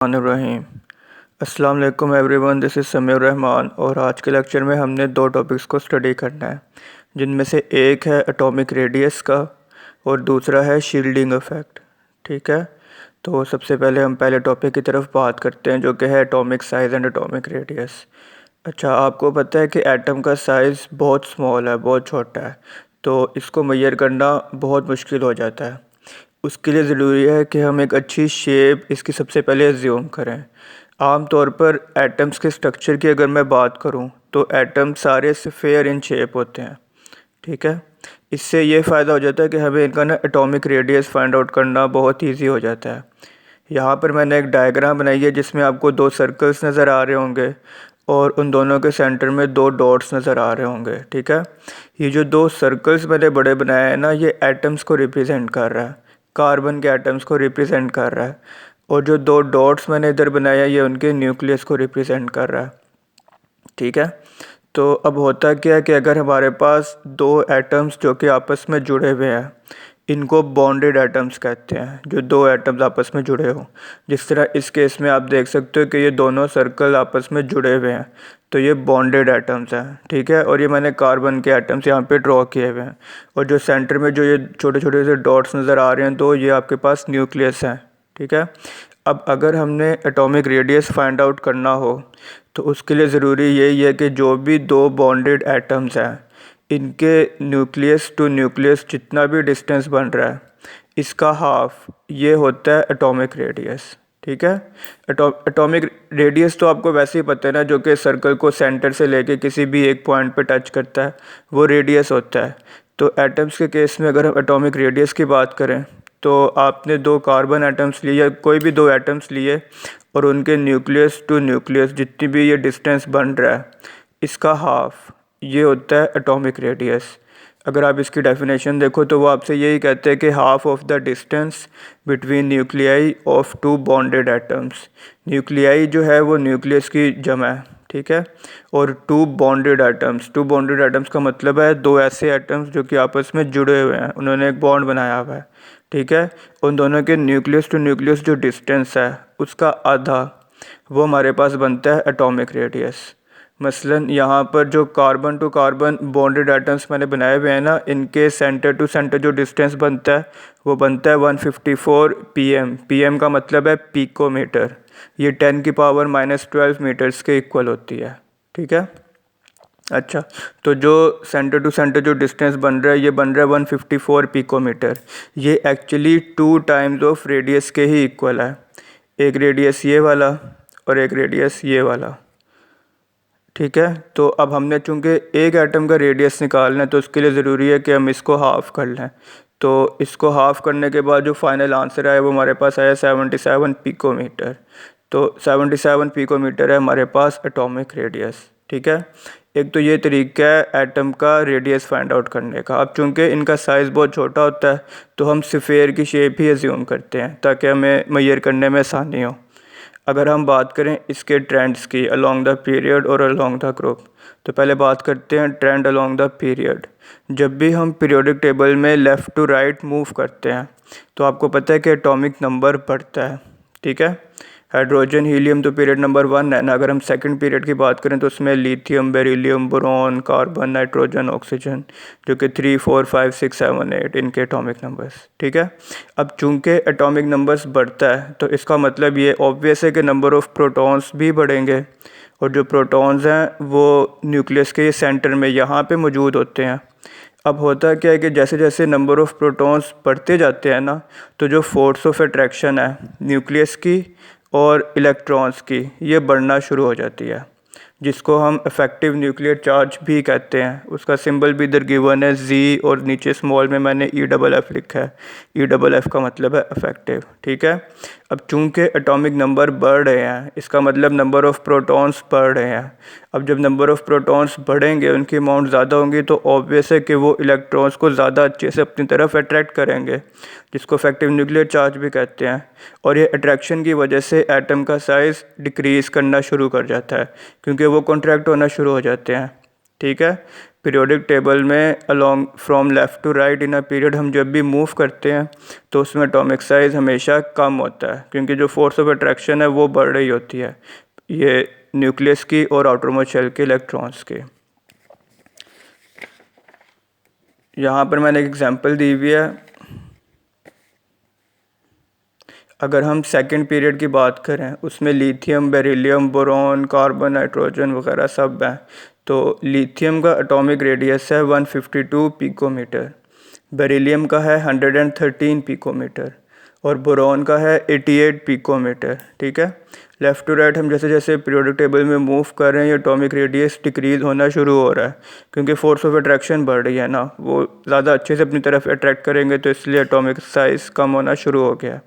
रहीम। अस्सलाम वालेकुम everyone, this is Sameer Rahman और आज के लेक्चर में हमने दो टॉपिक्स को स्टडी करना है, जिनमें से एक है एटॉमिक रेडियस का और दूसरा है शील्डिंग इफ़ेक्ट। ठीक है, तो सबसे पहले हम पहले टॉपिक की तरफ बात करते हैं, जो कि है atomic size and atomic radius. अच्छा, आपको पता है कि एटम का साइज़ बहुत स्मॉल है, बहुत छोटा है, तो इसको मेजर करना बहुत मुश्किल हो जाता है। उसके लिए ज़रूरी है कि हम एक अच्छी शेप इसकी सबसे पहले एज्यूम करें। आम तौर पर एटम्स के स्ट्रक्चर की अगर मैं बात करूं तो एटम सारे स्फेयर इन शेप होते हैं। ठीक है, इससे ये फ़ायदा हो जाता है कि हमें इनका ना एटॉमिक रेडियस फाइंड आउट करना बहुत ईजी हो जाता है। यहाँ पर मैंने एक डायग्राम बनाई है जिसमें आपको दो सर्कल्स नज़र आ रहे होंगे और उन दोनों के सेंटर में दो डॉट्स नज़र आ रहे होंगे। ठीक है, ये जो दो सर्कल्स मैंने बड़े बनाए हैं ना, ये एटम्स को रिप्रेजेंट कर रहा है, कार्बन के एटम्स को रिप्रेजेंट कर रहा है, और जो दो डॉट्स मैंने इधर बनाया ये उनके न्यूक्लियस को रिप्रेजेंट कर रहा है। ठीक है, तो अब होता क्या है कि अगर हमारे पास दो एटम्स जो कि आपस में जुड़े हुए हैं, इनको बॉन्डेड एटम्स कहते हैं, जो दो एटम्स आपस में जुड़े हों। जिस तरह इस केस में आप देख सकते हो कि ये दोनों सर्कल आपस में जुड़े हुए हैं, तो ये बॉन्डेड एटम्स हैं। ठीक है, और ये मैंने कार्बन के एटम्स यहाँ पे ड्रॉ किए हुए हैं, और जो सेंटर में जो ये छोटे छोटे से डॉट्स नज़र आ रहे हैं, तो ये आपके पास न्यूक्लियस हैं। ठीक है, अब अगर हमने एटॉमिक रेडियस फाइंड आउट करना हो तो उसके लिए ज़रूरी यही है कि जो भी दो बॉन्डेड एटम्स हैं, इनके न्यूक्लियस टू न्यूक्लियस जितना भी डिस्टेंस बन रहा है, इसका हाफ ये होता है एटॉमिक रेडियस। ठीक है, एटॉमिक रेडियस तो आपको वैसे ही पता है ना, जो कि सर्कल को सेंटर से लेके किसी भी एक पॉइंट पे टच करता है, वो रेडियस होता है। तो एटम्स के केस में अगर हम एटॉमिक रेडियस की बात करें तो आपने दो कार्बन एटम्स लिए या कोई भी दो एटम्स लिए और उनके न्यूक्लियस टू न्यूक्लियस जितनी भी ये डिस्टेंस बन रहा है, इसका हाफ ये होता है एटॉमिक रेडियस। अगर आप इसकी डेफिनेशन देखो तो वो आपसे यही कहते हैं कि half of the distance between nuclei of two bonded atoms. Nuclei जो है वो न्यूक्लियस की जमा है। ठीक है, और टू बॉन्डेड एटम्स का मतलब है दो ऐसे एटम्स जो कि आपस में जुड़े हुए हैं, उन्होंने एक बॉन्ड बनाया हुआ है। ठीक है, उन दोनों के न्यूक्लियस टू न्यूक्लियस जो डिस्टेंस है उसका आधा, वो हमारे पास बनता है एटॉमिक रेडियस। मसलन यहाँ पर जो carbon to carbon bonded atoms मैंने बनाए हुए हैं ना, इनके सेंटर टू सेंटर जो डिस्टेंस बनता है वो बनता है 154 pm। pm का मतलब है पिकोमीटर। ये 10⁻⁻12 मीटर्स के इक्वल होती है। ठीक है, अच्छा, तो जो सेंटर टू सेंटर जो डिस्टेंस बन रहा है ये बन रहा है 154 पिकोमीटर। ये एक्चुअली 2 टाइम्स ऑफ रेडियस के ही इक्वल है, एक रेडियस ये वाला और एक रेडियस ये वाला। ठीक है, तो अब हमने चूँकि एक एटम का रेडियस निकालना है तो उसके लिए ज़रूरी है कि हम इसको हाफ़ कर लें। तो इसको हाफ़ करने के बाद जो फाइनल आंसर आया वो हमारे पास आया 77 पिकोमीटर। तो 77 पिकोमीटर है हमारे पास एटॉमिक रेडियस। ठीक है, एक तो ये तरीका है एटम का रेडियस फाइंड आउट करने का। अब चूँकि इनका साइज़ बहुत छोटा होता है तो हम स्फेयर की शेप ही एज्यूम करते हैं ताकि हमें मेजर करने में आसानी हो। अगर हम बात करें इसके ट्रेंड्स की अलोंग द पीरियड और अलोंग द ग्रुप, तो पहले बात करते हैं ट्रेंड अलोंग द पीरियड। जब भी हम पीरियोडिक टेबल में लेफ़्ट टू राइट मूव करते हैं तो आपको पता है कि एटॉमिक नंबर बढ़ता है। ठीक है, हाइड्रोजन हीलियम तो पीरियड नंबर 1 है ना। अगर हम सेकंड पीरियड की बात करें तो उसमें lithium, beryllium, boron, carbon, nitrogen, oxygen, जो कि 3, 4, 5, 6, 7, 8 इनके एटॉमिक नंबर्स। ठीक है, अब चूंकि एटॉमिक नंबर्स बढ़ता है तो इसका मतलब ये ऑब्वियस है कि नंबर ऑफ़ प्रोटॉन्स भी बढ़ेंगे, और जो प्रोटॉन्स हैं वो न्यूक्लियस के सेंटर में यहाँ पे मौजूद होते हैं। अब होता क्या है कि जैसे जैसे नंबर ऑफ़ प्रोटॉन्स बढ़ते जाते हैं ना, तो जो फोर्स ऑफ अट्रैक्शन है न्यूक्लियस की और इलेक्ट्रॉन्स की, ये बढ़ना शुरू हो जाती है, जिसको हम इफेक्टिव न्यूक्लियर चार्ज भी कहते हैं। उसका सिंबल भी इधर गिवन है Z, और नीचे स्मॉल में मैंने EFF लिखा है। EFF का मतलब है इफेक्टिव। ठीक है, अब चूंकि एटॉमिक नंबर बढ़ रहे हैं, इसका मतलब नंबर ऑफ़ प्रोटॉन्स बढ़ रहे हैं। अब जब नंबर ऑफ़ प्रोटॉन्स बढ़ेंगे, उनकी अमाउंट ज़्यादा होंगी, तो ऑब्वियस है कि वो इलेक्ट्रॉन्स को ज़्यादा अच्छे से अपनी तरफ अट्रैक्ट करेंगे, जिसको इफेक्टिव न्यूक्लियर चार्ज भी कहते हैं। और ये अट्रैक्शन की वजह से एटम का साइज़ डिक्रीज़ करना शुरू कर जाता है, क्योंकि वो कॉन्ट्रैक्ट होना शुरू हो जाते हैं। ठीक है। पीरियोडिक टेबल में along from left to right in a period हम जब भी मूव करते हैं तो उसमें एटॉमिक साइज़ हमेशा कम होता है, क्योंकि जो फोर्स ऑफ अट्रैक्शन है वो बढ़ रही होती है, ये न्यूक्लियस की और आउटरमोस्ट शेल के इलेक्ट्रॉन्स की। यहाँ पर मैंने एक एग्जांपल दी हुई है। अगर हम सेकंड पीरियड की बात करें, उसमें lithium, beryllium, boron, carbon, nitrogen वगैरह सब हैं। तो लिथियम का एटॉमिक रेडियस है 152 पिकोमीटर, बेरिलियम का है 113 पिकोमीटर और बोरॉन का है 88 पिकोमीटर। ठीक है। लेफ़्ट टू राइट हम जैसे जैसे पीरियोडिक टेबल में मूव कर रहे हैं, ये एटॉमिक रेडियस डिक्रीज़ होना शुरू हो रहा है, क्योंकि फोर्स ऑफ अट्रैक्शन बढ़ रही है ना, वो ज़्यादा अच्छे से अपनी तरफ अट्रैक्ट करेंगे, तो इसलिए एटॉमिक साइज़ कम होना शुरू हो गया।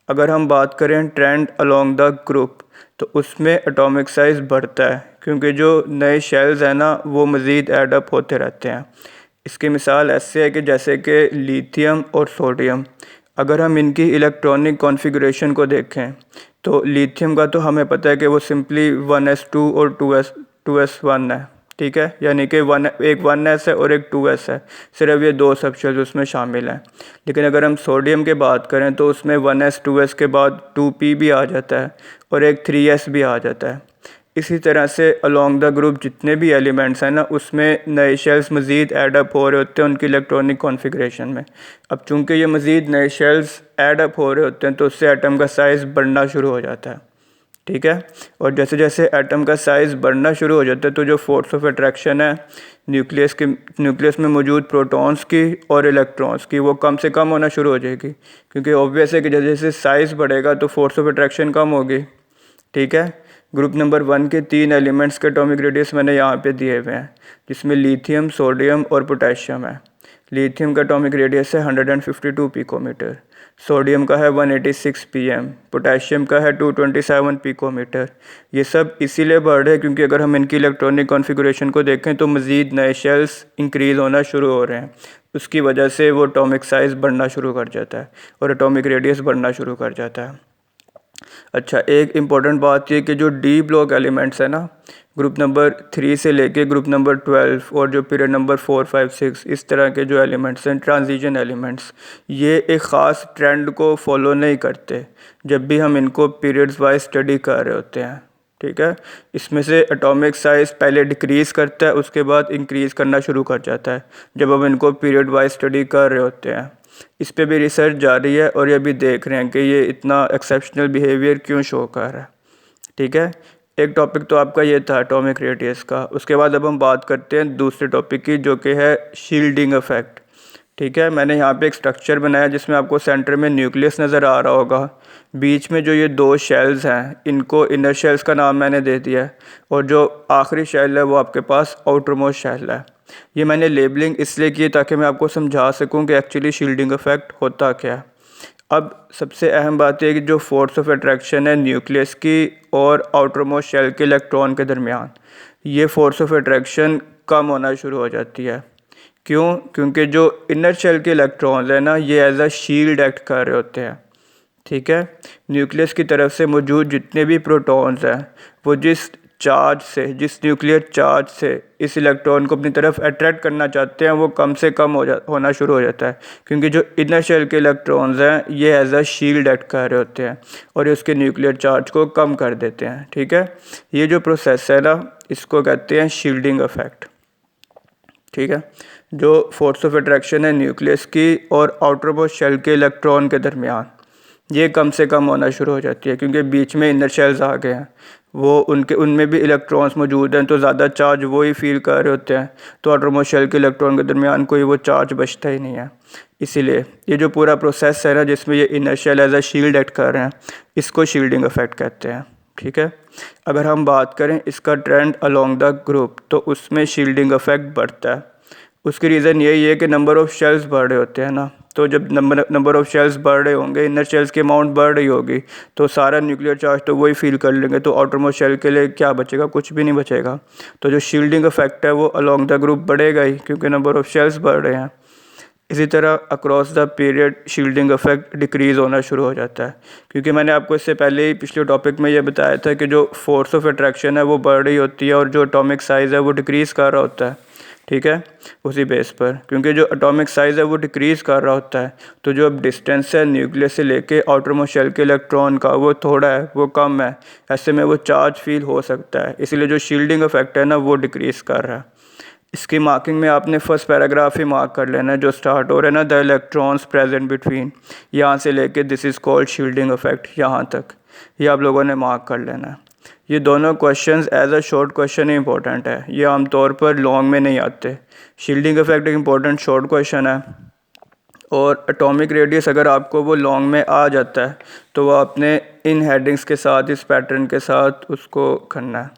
अगर हम बात करें ट्रेंड अलोंग द ग्रुप, तो उसमें एटॉमिक साइज़ बढ़ता है, क्योंकि जो नए शेल्स हैं ना वो मज़ीद एडअप होते रहते हैं। इसकी मिसाल ऐसे है कि जैसे कि लिथियम और सोडियम, अगर हम इनकी इलेक्ट्रॉनिक कॉन्फ़िगरेशन को देखें तो लिथियम का तो हमें पता है कि वो सिंपली 1s2 और 2s1 है। ठीक है, यानी कि एक 1s है और एक 2s है, सिर्फ ये दो सबशेल्स उसमें शामिल हैं। लेकिन अगर हम सोडियम की बात करें तो उसमें 1s 2s के बाद 2p भी आ जाता है और एक 3s भी आ जाता है। इसी तरह से अलोंग द ग्रुप जितने भी एलिमेंट्स हैं ना, उसमें नए शेल्स मज़ीद एडअप हो रहे होते हैं उनकी इलेक्ट्रॉनिक कॉन्फ़िगरेशन में। अब चूंकि ये मज़ीद नए शेल्स एडअप हो रहे होते हैं तो उससे एटम का साइज़ बढ़ना शुरू हो जाता है। ठीक है। और जैसे जैसे एटम का साइज़ बढ़ना शुरू हो जाता है तो जो फोर्स ऑफ अट्रैक्शन है न्यूक्लियस में मौजूद प्रोटॉन्स की और इलेक्ट्रॉन्स की, वो कम से कम होना शुरू हो जाएगी, क्योंकि ऑब्वियस है कि जैसे जैसे साइज़ बढ़ेगा तो फोर्स ऑफ अट्रैक्शन कम होगी। ठीक है। ग्रुप नंबर 1 के 3 एलिमेंट्स के एटॉमिक रेडियस मैंने यहाँ पे दिए हुए हैं, जिसमें लिथियम, सोडियम और पोटेशियम है। लिथियम का एटॉमिक रेडियस है 152 पिकोमीटर, सोडियम का है 186 pm, पोटेशियम का है 227 पिकोमीटर। ये सब इसीलिए बढ़ रहे हैं क्योंकि अगर हम इनकी इलेक्ट्रॉनिक कॉन्फ़िगरेशन को देखें तो मज़ीद नए शेल्स इंक्रीज़ होना शुरू हो रहे हैं, उसकी वजह से वो एटॉमिक साइज़ बढ़ना शुरू कर जाता है और एटॉमिक रेडियस बढ़ना शुरू कर जाता है। अच्छा, एक इम्पॉर्टेंट बात ये कि जो डी ब्लॉक एलिमेंट्स है ना, ग्रुप नंबर 3 से लेके ग्रुप नंबर 12 और जो पीरियड नंबर 4, 5, 6 इस तरह के जो एलिमेंट्स हैं, ट्रांजिशन एलिमेंट्स, ये एक ख़ास ट्रेंड को फॉलो नहीं करते जब भी हम इनको पीरियड्स वाइज स्टडी कर रहे होते हैं। ठीक है। इसमें से एटॉमिक साइज़ पहले डिक्रीज़ करता है, उसके बाद इंक्रीज़ करना शुरू कर जाता है जब हम इनको पीरियड वाइज स्टडी कर रहे होते हैं। इस पे भी रिसर्च जारी है और ये भी देख रहे हैं कि ये इतना एक्सेप्शनल बिहेवियर क्यों शो कर रहा है। ठीक है। एक टॉपिक तो आपका ये था एटॉमिक रेडियस का। उसके बाद अब हम बात करते हैं दूसरे टॉपिक की, जो कि है शील्डिंग इफेक्ट। ठीक है। मैंने यहाँ पे एक स्ट्रक्चर बनाया जिसमें आपको सेंटर में न्यूक्लियस नज़र आ रहा होगा, बीच में जो ये दो शेल्स हैं इनको इनर शेल्स का नाम मैंने दे दिया है, और जो आखिरी शेल है वो आपके पास आउटर मोस्ट शेल है। ये मैंने लेबलिंग इसलिए की ताकि मैं आपको समझा सकूं कि एक्चुअली शील्डिंग इफेक्ट होता क्या है। अब सबसे अहम बात यह कि जो फोर्स ऑफ अट्रैक्शन है न्यूक्लियस की और आउटर मोस्ट शेल के इलेक्ट्रॉन के दरमियान, ये फोर्स ऑफ अट्रैक्शन कम होना शुरू हो जाती है। क्यों? क्योंकि जो इनर शेल के इलेक्ट्रॉन्स हैं ना, ये एज अ शील्ड एक्ट कर रहे होते हैं। ठीक है। न्यूक्लियस की तरफ से मौजूद जितने भी प्रोटॉन्स हैं वो जिस न्यूक्लियर चार्ज से इस इलेक्ट्रॉन को अपनी तरफ अट्रैक्ट करना चाहते हैं वो कम से कम होना शुरू हो जाता है, क्योंकि जो इनर शेल के इलेक्ट्रॉन्स हैं ये एज अ शील्ड एक्ट कर रहे होते हैं और उसके न्यूक्लियर चार्ज को कम कर देते हैं। ठीक है। ये जो प्रोसेस है ना, इसको कहते हैं शील्डिंग इफेक्ट। ठीक है। जो फोर्स ऑफ अट्रैक्शन है न्यूक्लियस की और आउटर मोस्ट शेल के इलेक्ट्रॉन के दरमियान, ये कम से कम होना शुरू हो जाती है, क्योंकि बीच में इनर शेल्स आ गए हैं, वो उनमें भी इलेक्ट्रॉन्स मौजूद हैं, तो ज़्यादा चार्ज वो ही फील कर रहे होते हैं, तो आउटर मोस्ट शेल के इलेक्ट्रॉन के दरमियान कोई वो चार्ज बचता ही नहीं है। इसीलिए ये जो पूरा प्रोसेस है ना, जिसमें ये inner shell as a shield act कर रहे हैं, इसको शील्डिंग इफेक्ट कहते हैं। ठीक है। अगर हम बात करें इसका ट्रेंड अलोंग द ग्रुप, तो उसमें शील्डिंग इफेक्ट बढ़ता है। उसकी रीज़न यही है कि नंबर ऑफ़ शेल्स बढ़ रहे होते हैं ना, तो जब नंबर ऑफ़ शेल्स बढ़ रहे होंगे, इनर शेल्स की अमाउंट बढ़ रही होगी, तो सारा न्यूक्लियर चार्ज तो वही फील कर लेंगे, तो आउटर मोस्ट शेल के लिए क्या बचेगा? कुछ भी नहीं बचेगा। तो जो शील्डिंग इफेक्ट है वो अलोंग द ग्रुप बढ़ेगा ही, क्योंकि नंबर ऑफ़ शेल्स बढ़ रहे हैं। इसी तरह across the period shielding effect decrease होना शुरू हो जाता है, क्योंकि मैंने आपको इससे पहले ही पिछले टॉपिक में ये बताया था कि जो फोर्स ऑफ अट्रैक्शन है वो बढ़ रही होती है और जो एटॉमिक साइज़ है वो डिक्रीज़ कर रहा होता है। ठीक है, उसी बेस पर, क्योंकि जो एटॉमिक साइज़ है वो डिक्रीज़ कर रहा होता है, तो जो अब डिस्टेंस है न्यूक्लियस से लेके आउटरमोस्ट शेल के इलेक्ट्रॉन का वो थोड़ा है, वो कम है, ऐसे में वो चार्ज फील हो सकता है, इसीलिए जो शील्डिंग इफेक्ट है ना वो डिक्रीज़ कर रहा है। इसकी मार्किंग में आपने फर्स्ट पैराग्राफ ही मार्क कर लेना है जो स्टार्ट हो रहा है ना, द इलेक्ट्रॉन्स प्रेजेंट बिटवीन, यहाँ से लेके this is called shielding effect, यहाँ तक ये आप लोगों ने मार्क कर लेना है। ये दोनों questions as a short question ही इंपॉर्टेंट है, ये आमतौर पर लॉन्ग में नहीं आते। शील्डिंग इफेक्ट एक इंपॉर्टेंट शॉर्ट क्वेश्चन है, और एटॉमिक रेडियस अगर आपको वो लॉन्ग में आ जाता है तो वो आपने इन हेडिंग्स के साथ, इस पैटर्न के साथ उसको करना है।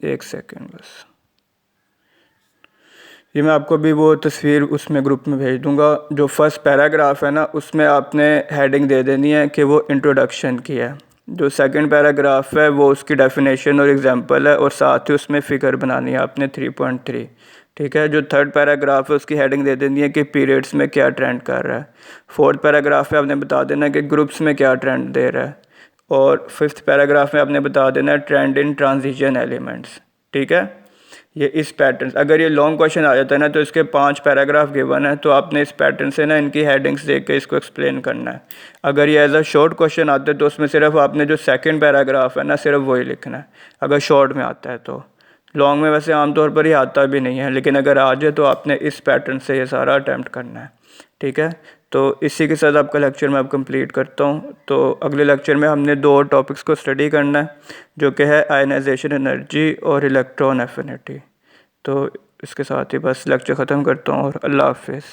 एक सेकेंड बस, ये मैं आपको भी वो तस्वीर उसमें ग्रुप में भेज दूंगा। जो फर्स्ट पैराग्राफ है ना उसमें आपने हेडिंग दे देनी है कि वो इंट्रोडक्शन की है, जो सेकंड पैराग्राफ है वो उसकी डेफिनेशन और एग्जांपल है, और साथ ही उसमें फ़िगर बनानी है आपने 3.3। ठीक है, जो थर्ड पैराग्राफ है उसकी हेडिंग दे देनी है कि पीरियड्स में क्या ट्रेंड कर रहा है। फोर्थ पैराग्राफ में आपने बता देना है कि ग्रुप्स में क्या ट्रेंड दे रहा है, और फिफ्थ पैराग्राफ में आपने बता देना है ट्रेंड इन ट्रांजिशन एलिमेंट्स। ठीक है, ये इस पैटर्न, अगर ये लॉन्ग क्वेश्चन आ जाता है ना तो इसके 5 पैराग्राफ गिवन है, तो आपने इस पैटर्न से ना इनकी हेडिंग्स देख के इसको एक्सप्लेन करना है। अगर ये एज अ शॉर्ट क्वेश्चन आते हैं तो उसमें सिर्फ आपने जो सेकंड पैराग्राफ है ना सिर्फ वही लिखना है, अगर शॉर्ट में आता है तो। लॉन्ग में वैसे आमतौर पर ही आता भी नहीं है, लेकिन अगर आ जाए तो आपने इस पैटर्न से ये सारा अटैम्प्ट करना है। ठीक है, तो इसी के साथ आपका लेक्चर मैं अब कंप्लीट करता हूँ। तो अगले लेक्चर में हमने 2 और टॉपिक्स को स्टडी करना है, जो कि है आयनाइजेशन एनर्जी और इलेक्ट्रॉन एफिनिटी। तो इसके साथ ही बस लेक्चर ख़त्म करता हूँ, और अल्लाह हाफिज़।